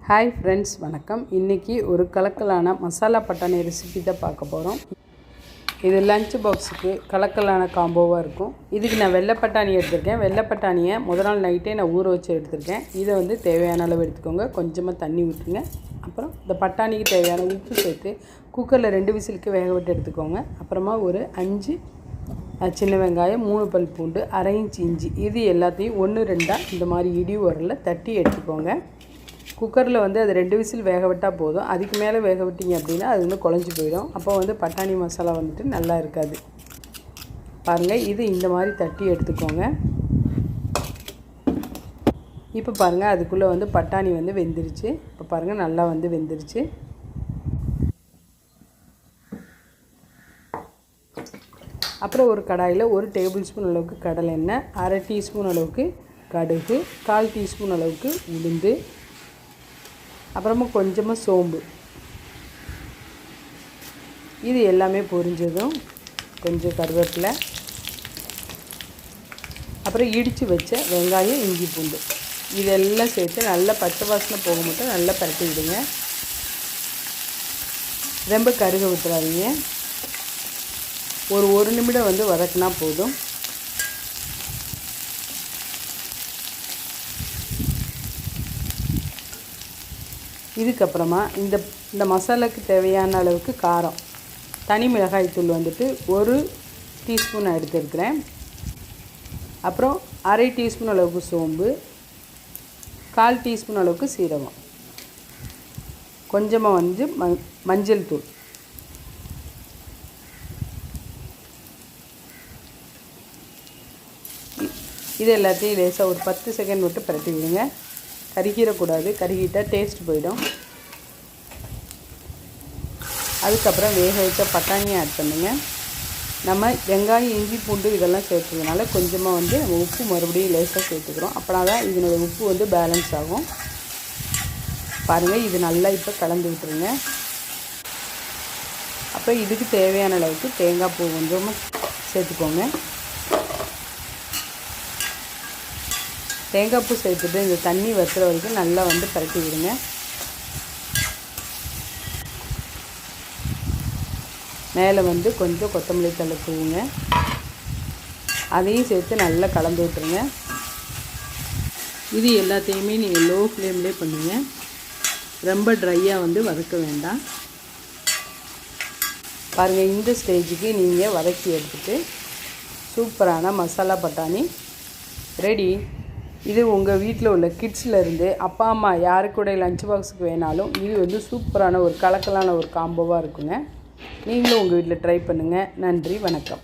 Hi friends, வணக்கம். இன்றைக்கி ஒரு கலக்கலான மசாலா பட்டாணி ரெசிபி தான் பார்க்க போகிறோம். இது லஞ்ச் பாக்ஸுக்கு கலக்கலான காம்போவாக இருக்கும். இதுக்கு நான் வெள்ளை பட்டாணி எடுத்திருக்கேன். வெள்ளை பட்டாணியை முதல் நாள் நைட்டே நான் ஊற வச்சு எடுத்திருக்கேன். இதை தேவையான அளவு எடுத்துக்கோங்க. கொஞ்சமாக தண்ணி ஊற்றுங்க. அப்புறம் இந்த பட்டாணிக்கு தேவையான உப்பு சேர்த்து குக்கரில் 2 விசிலுக்கு வேக விட்டு எடுத்துக்கோங்க. அப்புறமா ஒரு 5 சின்ன வெங்காயம், 3 பல் பூண்டு, 1/2 இன்ச் இஞ்சி, இது எல்லாத்தையும் 1-2 இந்த மாதிரி இடி உரலில் தட்டி எடுத்துக்கோங்க. குக்கரில் அது 2 விசில் வேக விட்டால் போதும். அதுக்கு மேலே வேக விட்டிங்க அப்படின்னா அது குழஞ்சி போயிடும். அப்போ பட்டாணி மசாலா நல்லா இருக்காது. பாருங்கள், இது இந்த மாதிரி தட்டி எடுத்துக்கோங்க. இப்போ பாருங்கள், அதுக்குள்ளே பட்டாணி வெந்துருச்சு. இப்போ பாருங்கள், நல்லா வெந்துருச்சு. அப்புறம் ஒரு கடாயில் 1 டேபிள் ஸ்பூன் அளவுக்கு கடலை எண்ணெய், 1/2 டீஸ்பூன் அளவுக்கு கடுகு, 1/4 டீஸ்பூன் அளவுக்கு உளுந்து, அப்புறமா கொஞ்சமாக சோம்பு, இது எல்லாமே பொரிஞ்சதும் கொஞ்சம் கருவேப்பிலை, அப்புறம் இடித்து வச்ச வெங்காயம், இஞ்சி, பூண்டு, இதெல்லாம் சேர்த்து நல்லா பச்சை வாசனை போக மட்டும் நல்லா பரட்டி விடுங்க. ரொம்ப கருக விட்டுறாதீங்க. ஒரு நிமிடம் வதக்கினா போதும். இதுக்கப்புறமா இந்த மசாலாவுக்கு தேவையான அளவுக்கு காரம், தனி மிளகாய் தூள் 1 டீஸ்பூன் எடுத்துருக்கிறேன். அப்புறம் 1/2 டீஸ்பூன் அளவுக்கு சோம்பு, 1/4 டீஸ்பூன் அளவுக்கு சீரகம், கொஞ்சமாக மஞ்சள் தூள், இது எல்லாத்தையும் லேசாக ஒரு 10 செகண்ட் மட்டும் பரட்டி விடுங்க. கருகிடக்கூடாது. கருகிட்டால் டேஸ்ட் போயிடும். அதுக்கப்புறம் வேக வச்ச பட்டாணியை ஆட் பண்ணுங்கள். நம்ம வெங்காயம், இஞ்சி, பூண்டு இதெல்லாம் சேர்த்ததுனால கொஞ்சமாக நம்ம உப்பு மறுபடியும் லேசாக சேர்த்துக்கிறோம். அப்படின்னா தான் இதனுடைய உப்பு பேலன்ஸ் ஆகும். பாருங்கள், இது நல்லா இப்போ கலந்து விட்டுருங்க. அப்புறம் இதுக்கு தேவையான அளவுக்கு தேங்காய் பூ கொஞ்சமாக சேர்த்துக்கோங்க. தேங்காய் பூ சேர்த்துட்டு இந்த தண்ணி வற்றுற வரைக்கும் நல்லா பரட்டி விடுங்க. மேலே கொஞ்சம் கொத்தமல்லி தழை தூவுங்க. அதையும் சேர்த்து நல்லா கலந்து விட்டுருங்க. இது எல்லாத்தையுமே நீங்கள் லோ ஃப்ளேம்லேயே பண்ணுங்க. ரொம்ப ட்ரையாக வதக்க வேண்டாம். பாருங்கள், இந்த ஸ்டேஜுக்கு நீங்கள் வதக்கி எடுத்துகிட்டு சூப்பரான மசாலா பட்டாணி ரெடி. இது உங்கள் வீட்டில் உள்ள கிட்ஸ்லேருந்து அப்பா அம்மா யாருக்கு கூட லஞ்ச் பாக்ஸுக்கு வேணாலும் இது சூப்பரான ஒரு கலக்கலான ஒரு காம்போவாக இருக்குங்க. நீங்களும் உங்கள் வீட்டில் ட்ரை பண்ணுங்கள். நன்றி, வணக்கம்.